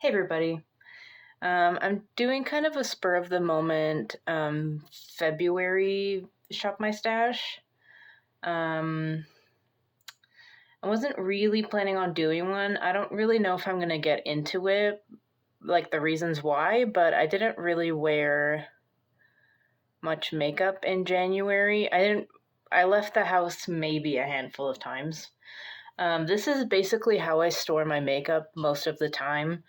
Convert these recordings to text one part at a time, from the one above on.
Hey everybody. I'm doing kind of a spur of the moment February shop my stash. Um, I wasn't really planning on doing one. I don't really know if I'm going to get into it, like the reasons why, but I didn't really wear much makeup in January. I left the house maybe a handful of times. This is basically how I store my makeup most of the time.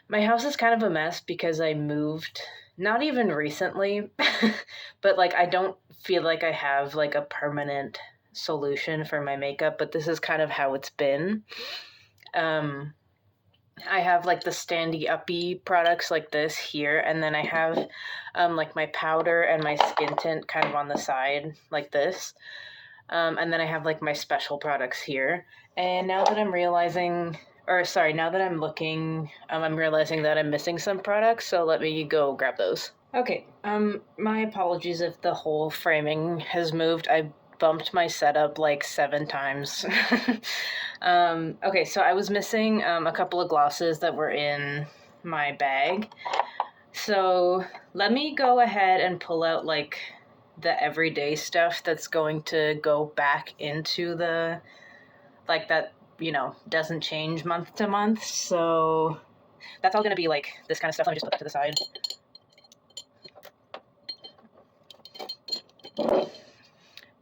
My house is kind of a mess because I moved not even recently, but like I don't feel like I have like a permanent solution for my makeup, but this is kind of how it's been. Um I have like the standy uppy products like this here, and then I have like my powder and my skin tint kind of on the side like this. And then I have like my special products here. And now that I'm realizing, or sorry, now that I'm looking, I'm realizing that I'm missing some products. So let me go grab those. Okay. My apologies if the whole framing has moved. I bumped my setup like 7 times. Okay, so I was missing a couple of glosses that were in my bag. So let me go ahead and pull out like the everyday stuff that's going to go back into the, like that, doesn't change month to month. So that's all going to be like this kind of stuff. Let me just put that to the side.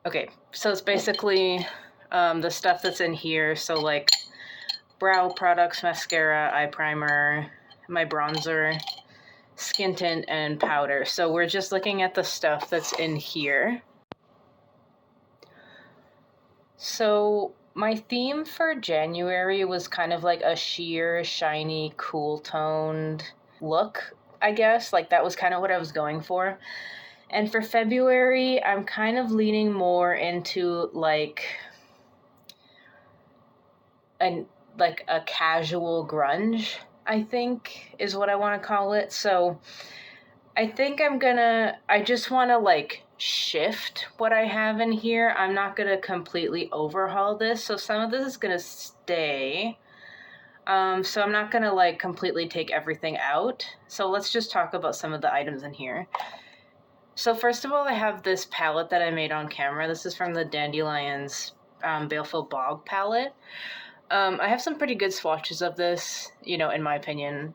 Okay, so it's basically the stuff that's in here. So like brow products, mascara, eye primer, my bronzer, skin tint, and powder. So we're just looking at the stuff that's in here. So my theme for January was kind of like a sheer, shiny, cool toned look, I guess. Like that was kind of what I was going for. And for February, I'm kind of leaning more into like a casual grunge, I think is what I want to call it. So I think I just want to like shift what I have in here. I'm not going to completely overhaul this. So some of this is going to stay. So I'm not going to like completely take everything out. So let's just talk about some of the items in here. So first of all, I have this palette that I made on camera. This is from the Dandelions Baleful Bog palette. I have some pretty good swatches of this, in my opinion,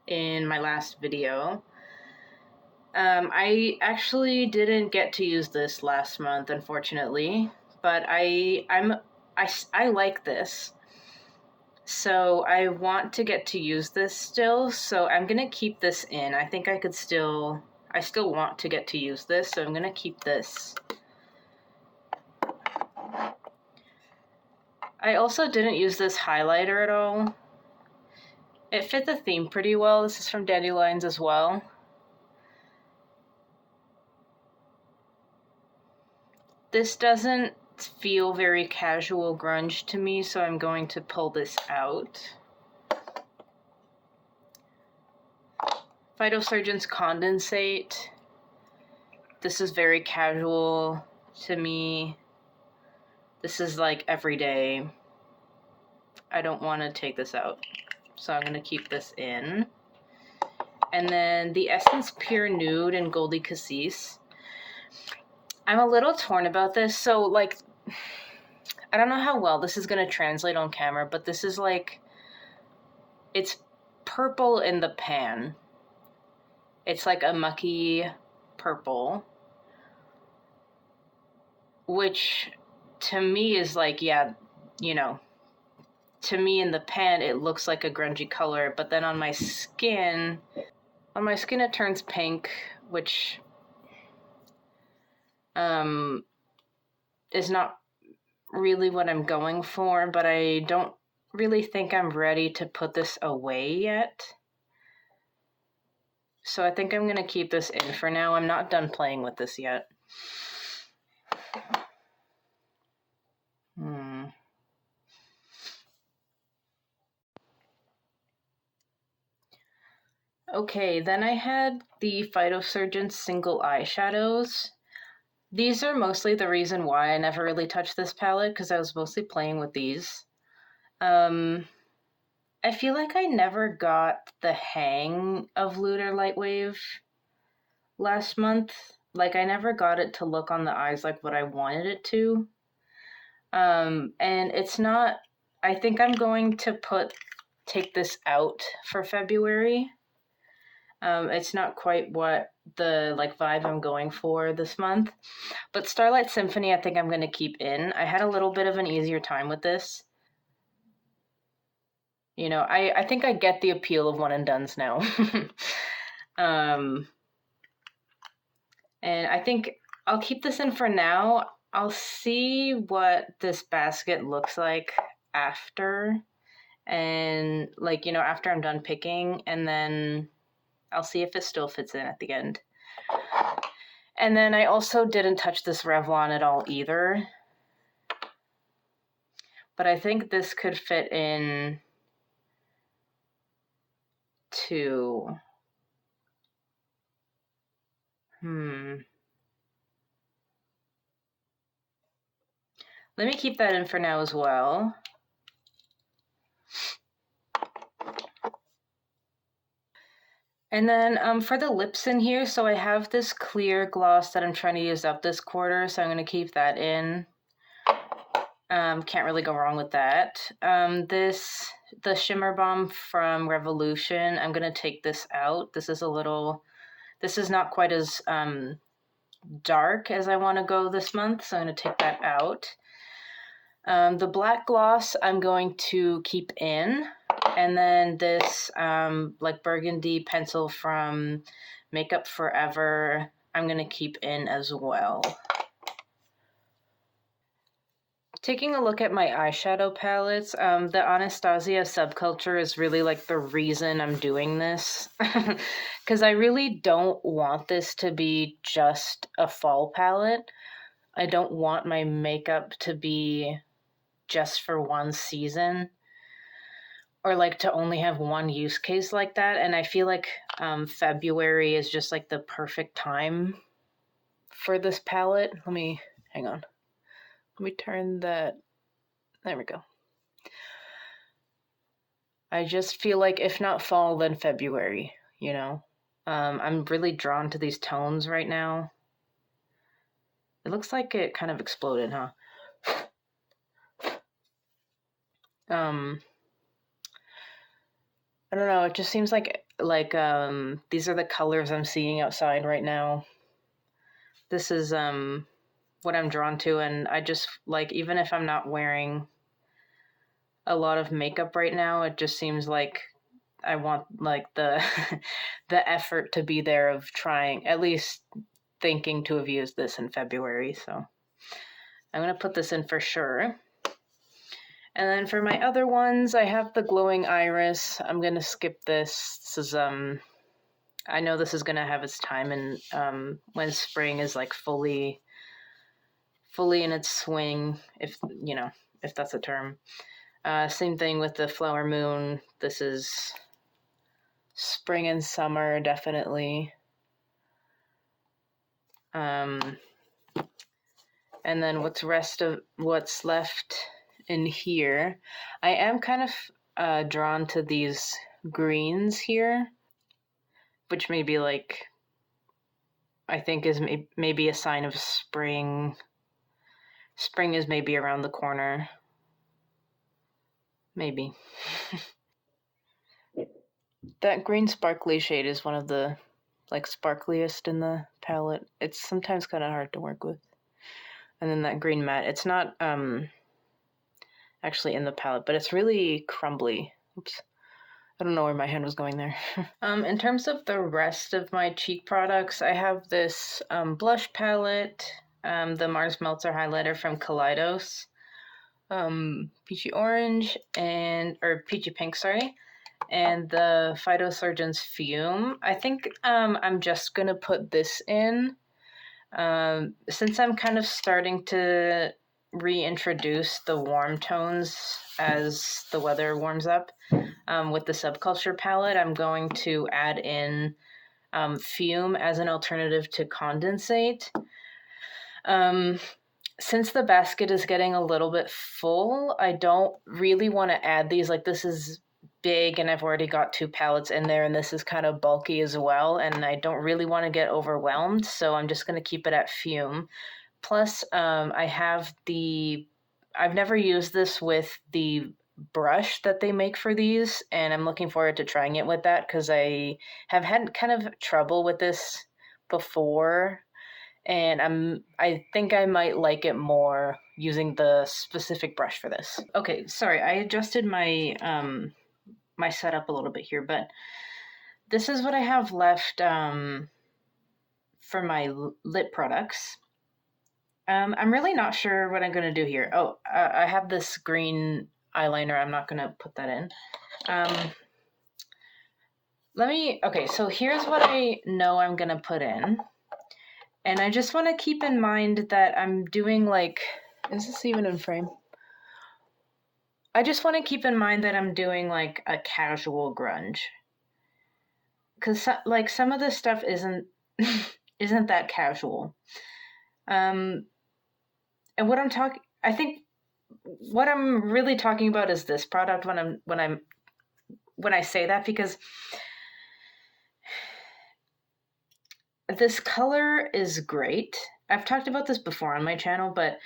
in my last video. I actually didn't get to use this last month, unfortunately, but I like this. So I want to get to use this still, so I'm gonna keep this in. I think I still want to get to use this, so I'm gonna keep this. I also didn't use this highlighter at all. It fit the theme pretty well. This is from Dandelions as well. This doesn't feel very casual grunge to me, so I'm going to pull this out. Phytosurgeon's Condensate. This is very casual to me. This is like everyday. I don't want to take this out, so I'm going to keep this in. And then the Essence Pure Nude in Goldie Cassis. I'm a little torn about this. So, like, I don't know how well this is going to translate on camera, but this is like, it's purple in the pan. It's like a mucky purple, which to me is like, yeah, to me in the pan, it looks like a grungy color, but then on my skin it turns pink, which is not really what I'm going for, but I don't really think I'm ready to put this away yet. So I think I'm going to keep this in for now. I'm not done playing with this yet. Okay, then I had the Phytosurgeon single eyeshadows. These are mostly the reason why I never really touched this palette, because I was mostly playing with these. And I feel like I never got the hang of Lunar Lightwave last month. Like, I never got it to look on the eyes like what I wanted it to. And it's not, I think I'm going to take this out for February. It's not quite what the like vibe I'm going for this month. But Starlight Symphony, I think I'm going to keep in. I had a little bit of an easier time with this. You know, I think I get the appeal of one and dones now. And I think I'll keep this in for now. I'll see what this basket looks like after. And like, you know, after I'm done picking, and then I'll see if it still fits in at the end. And then I also didn't touch this Revlon at all either. But I think this could fit in to... Let me keep that in for now as well. And then for the lips in here, so I have this clear gloss that I'm trying to use up this quarter, so I'm going to keep that in. Can't really go wrong with that. The Shimmer Balm from Revolution, I'm going to take this out. This is not quite as dark as I want to go this month, so I'm going to take that out. The black gloss I'm going to keep in. And then this like burgundy pencil from Makeup Forever, I'm going to keep in as well. Taking a look at my eyeshadow palettes, the Anastasia Subculture is really like the reason I'm doing this. Because I really don't want this to be just a fall palette. I don't want my makeup to be just for one season. Or like to only have one use case like that. And I feel like February is just like the perfect time for this palette. Hang on. Let me turn that, there we go. I just feel like if not fall, then February, you know? I'm really drawn to these tones right now. It looks like it kind of exploded, huh? I don't know, it just seems like these are the colors I'm seeing outside right now. This is what I'm drawn to, and I just like, even if I'm not wearing a lot of makeup right now, it just seems like I want like the the effort to be there of trying, at least thinking to have used this in February. So I'm gonna put this in for sure. And then for my other ones, I have the Glowing Iris. I'm going to skip this. This is, I know this is going to have its time and when spring is like fully in its swing, if that's a term. Same thing with the Flower Moon. This is spring and summer, definitely. And then what's left in here, I am kind of drawn to these greens here, which may be like, I think is maybe a sign of spring. Spring is maybe around the corner. Maybe. That green sparkly shade is one of the like sparkliest in the palette. It's sometimes kind of hard to work with. And then that green matte, it's not actually in the palette, but it's really crumbly. Oops. I don't know where my hand was going there. In terms of the rest of my cheek products, I have this blush palette, the Mars Meltzer highlighter from Kaleidos, peachy orange or peachy pink, sorry, and the Phytosurgeon's Fume. I think I'm just gonna put this in since I'm kind of starting to reintroduce the warm tones as the weather warms up. With the Subculture palette, I'm going to add in Fume as an alternative to Condensate. Since the basket is getting a little bit full, I don't really want to add these. Like, this is big and I've already got 2 palettes in there, and this is kind of bulky as well, and I don't really want to get overwhelmed, so I'm just going to keep it at fume. Plus, I've never used this with the brush that they make for these, and I'm looking forward to trying it with that because I have had kind of trouble with this before, and I think I might like it more using the specific brush for this. Okay, sorry, I adjusted my my setup a little bit here, but this is what I have left for my lip products. I'm really not sure what I'm going to do here. Oh, I have this green eyeliner. I'm not going to put that in. Okay, so here's what I know I'm going to put in. And I just want to keep in mind that I'm doing is this even in frame? I just want to keep in mind that I'm doing like a casual grunge. Because like some of this stuff isn't isn't that casual. And I think what I'm really talking about is this product when I say that, because this color is great. I've talked about this before on my channel, but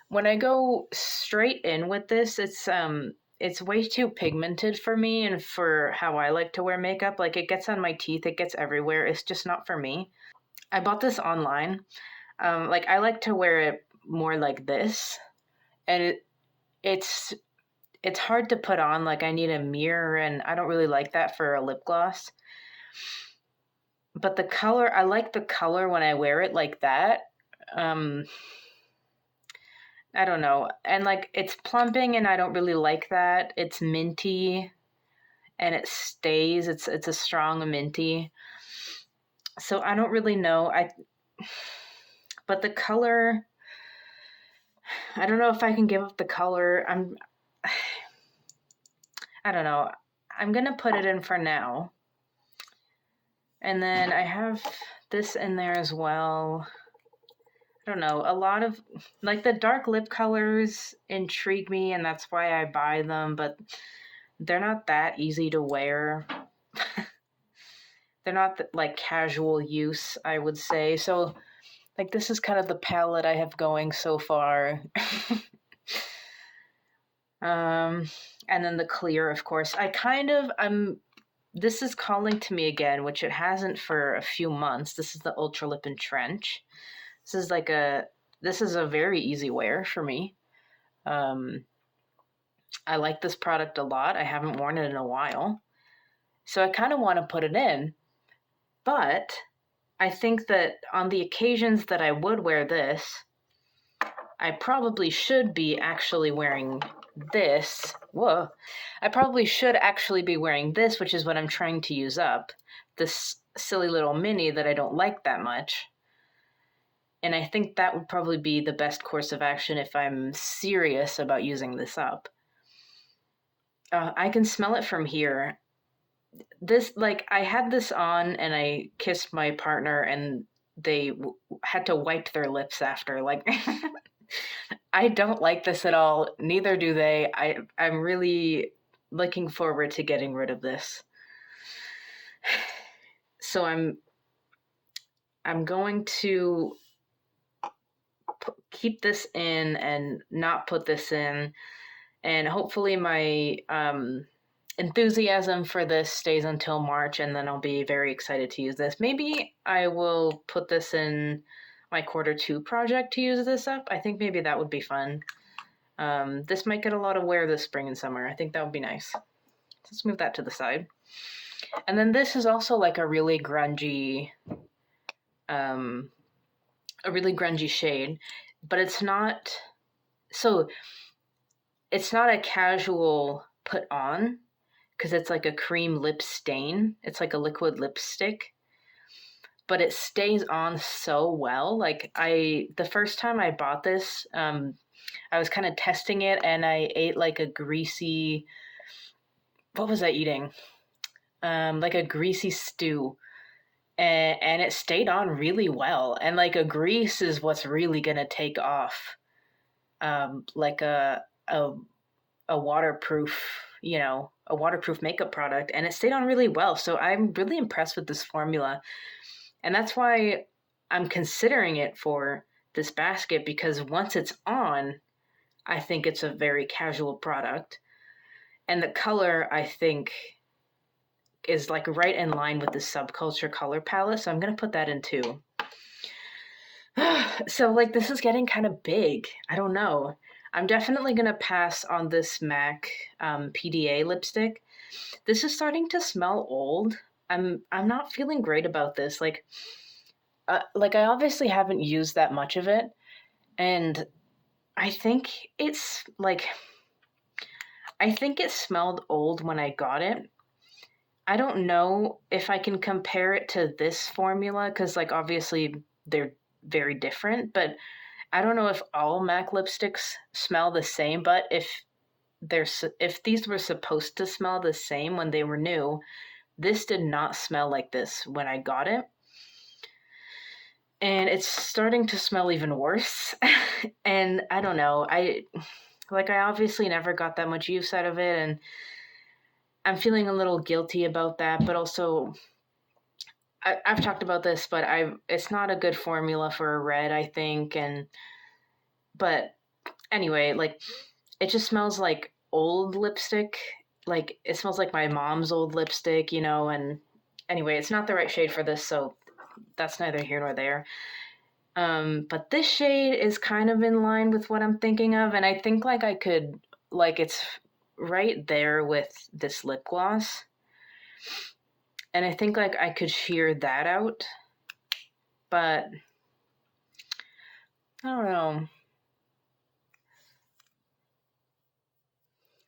when I go straight in with this, it's way too pigmented for me and for how I like to wear makeup. Like, it gets on my teeth, it gets everywhere. It's just not for me. I bought this online. Like, I like to wear it more like this, and it's hard to put on. Like, I need a mirror, and I don't really like that for a lip gloss. But the color, I like the color when I wear it like that. I don't know. And like, it's plumping, and I don't really like that. It's minty, and it stays. It's a strong minty. So I don't really know. But the color, I don't know if I can give up the color. I don't know. I'm gonna put it in for now. And then I have this in there as well. I don't know, a lot of, like, the dark lip colors intrigue me, and that's why I buy them, but they're not that easy to wear. They're not like casual use, I would say. So, like, this is kind of the palette I have going so far. And then the clear, of course. This is calling to me again, which it hasn't for a few months. This is the Ultra Lip and Trench. This is a very easy wear for me. I like this product a lot. I haven't worn it in a while. So I kind of want to put it in. But I think that on the occasions that I would wear this, I probably should be actually wearing this. Whoa. I probably should actually be wearing this, which is what I'm trying to use up. This silly little mini that I don't like that much. And I think that would probably be the best course of action if I'm serious about using this up. I can smell it from here. I had this on and I kissed my partner, and they had to wipe their lips after. Like, I don't like this at all. Neither do they. I'm really looking forward to getting rid of this. So I'm going to keep this in and not put this in, and hopefully my enthusiasm for this stays until March, and then I'll be very excited to use this. Maybe I will put this in my Q2 project to use this up. I think maybe that would be fun. This might get a lot of wear this spring and summer. I think that would be nice. Let's move that to the side. And then this is also like a really grungy shade, but it's not a casual put on, because it's like a cream lip stain. It's like a liquid lipstick, but it stays on so well. Like, the first time I bought this, I was kind of testing it, and I ate like a greasy, what was I eating? Like a greasy stew. And it stayed on really well. And like, a grease is what's really gonna take off, like a waterproof a waterproof makeup product, and it stayed on really well. So I'm really impressed with this formula. And that's why I'm considering it for this basket, because once it's on, I think it's a very casual product. And the color, I think, is like right in line with the subculture color palette. So I'm going to put that in too. So like this is getting kind of big. I don't know. I'm definitely going to pass on this MAC PDA lipstick. This is starting to smell old. I'm not feeling great about this. Like I obviously haven't used that much of it, and I think it's like I think it smelled old when I got it. I don't know if I can compare it to this formula because like obviously they're very different, but I don't know if all MAC lipsticks smell the same, but if these were supposed to smell the same when they were new, this did not smell like this when I got it. And it's starting to smell even worse. And I don't know. I obviously never got that much use out of it, and I'm feeling a little guilty about that, but also I've talked about this, but it's not a good formula for a red, I think, but anyway, like it just smells like old lipstick. Like it smells like my mom's old lipstick, and anyway, it's not the right shade for this, so that's neither here nor there. But this shade is kind of in line with what I'm thinking of, and I think like I could, like it's right there with this lip gloss. And I think like I could sheer that out, but I don't know.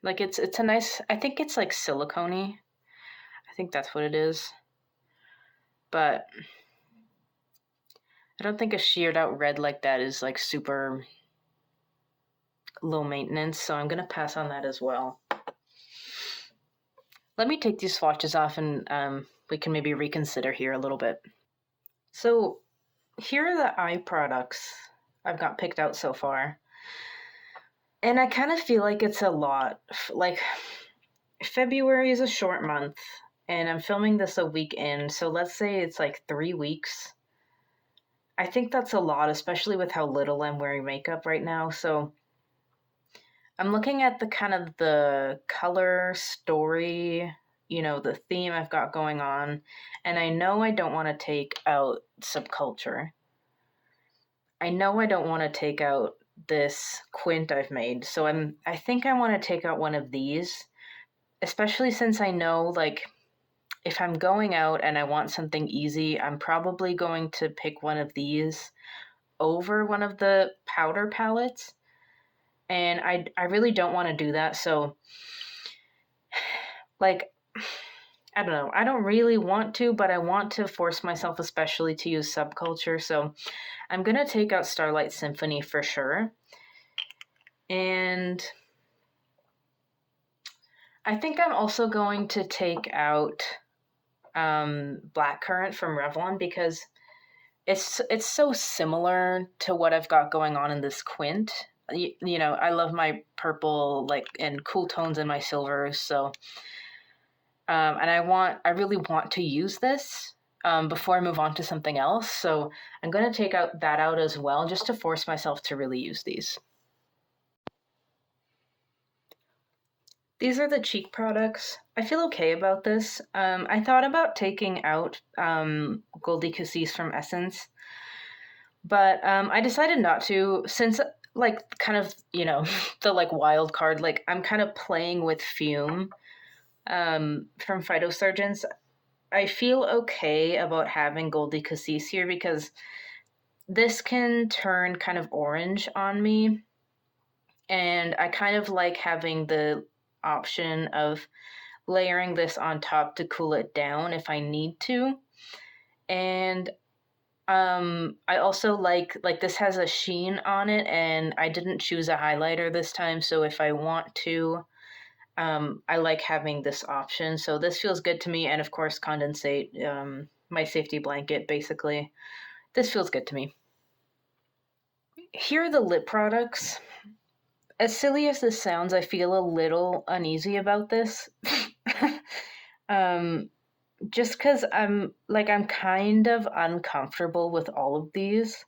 Like it's a nice, I think it's like silicone-y. I think that's what it is. But I don't think a sheared out red like that is like super low maintenance, so I'm gonna pass on that as well. Let me take these swatches off and we can maybe reconsider here a little bit. So here are the eye products I've got picked out so far. And I kind of feel like it's a lot. Like February is a short month and I'm filming this a week in, so let's say it's like 3 weeks. I think that's a lot, especially with how little I'm wearing makeup right now. So I'm looking at the kind of the color story, the theme I've got going on, and I know I don't want to take out subculture. I know I don't want to take out this quint I've made, so I think I want to take out one of these, especially since I know like if I'm going out and I want something easy, I'm probably going to pick one of these over one of the powder palettes. And I really don't want to do that. So, like, I don't know. I don't really want to, but I want to force myself especially to use subculture. So I'm going to take out Starlight Symphony for sure. And I think I'm also going to take out Blackcurrant from Revlon because it's so similar to what I've got going on in this quint. I love my purple and cool tones in my silvers. So, and I really want to use this before I move on to something else. So I'm going to take that out as well, just to force myself to really use these. These are the cheek products. I feel okay about this. I thought about taking out Goldie Cassis from Essence, but I decided not to, since kind of, the wild card, I'm kind of playing with Fume from Phytosurgeons. I feel okay about having Goldie Cassis here because this can turn kind of orange on me, and I kind of like having the option of layering this on top to cool it down if I need to. And I also like this has a sheen on it, and I didn't choose a highlighter this time, so if I want to, I like having this option. So this feels good to me, and of course condensate, my safety blanket basically. This feels good to me. Here are the lip products. as silly as this sounds, I feel a little uneasy about this. um, just because I'm kind of uncomfortable with all of these.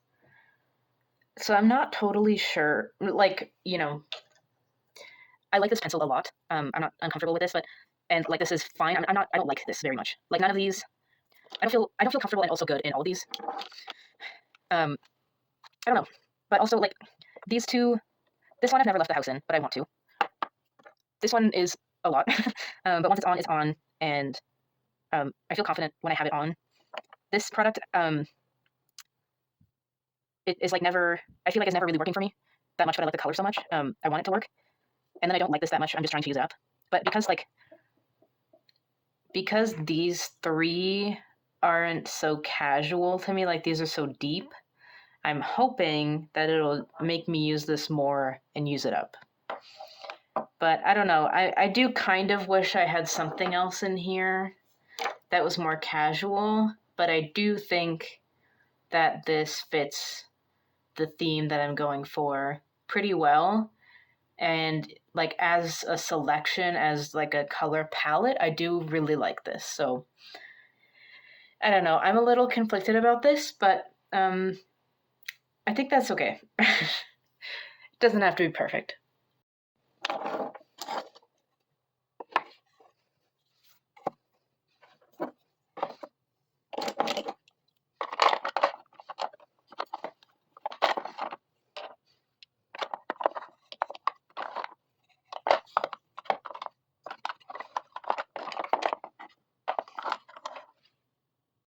So I'm not totally sure. Like, I like this pencil a lot. I'm not uncomfortable with this, but and like this is fine. I'm not. I don't like this very much. Like none of these. I don't feel comfortable and also good in all of these. Um, I don't know. But also like these two. This one I've never left the house in, but I want to. This one is a lot. But once it's on, and I feel confident when I have it on. This product, it is like never. I feel like it's never really working for me that much, but I like the color so much. I want it to work, and then I don't like this that much. I'm just trying to use it up. But because these three aren't so casual to me, like these are so deep, I'm hoping that it'll make me use this more and use it up. But I don't know. I do kind of wish I had something else in here that was more casual, but I do think that this fits the theme that I'm going for pretty well. And like as a selection, as like a color palette, I do really like this. So I don't know. I'm a little conflicted about this, but I think that's okay. It doesn't have to be perfect.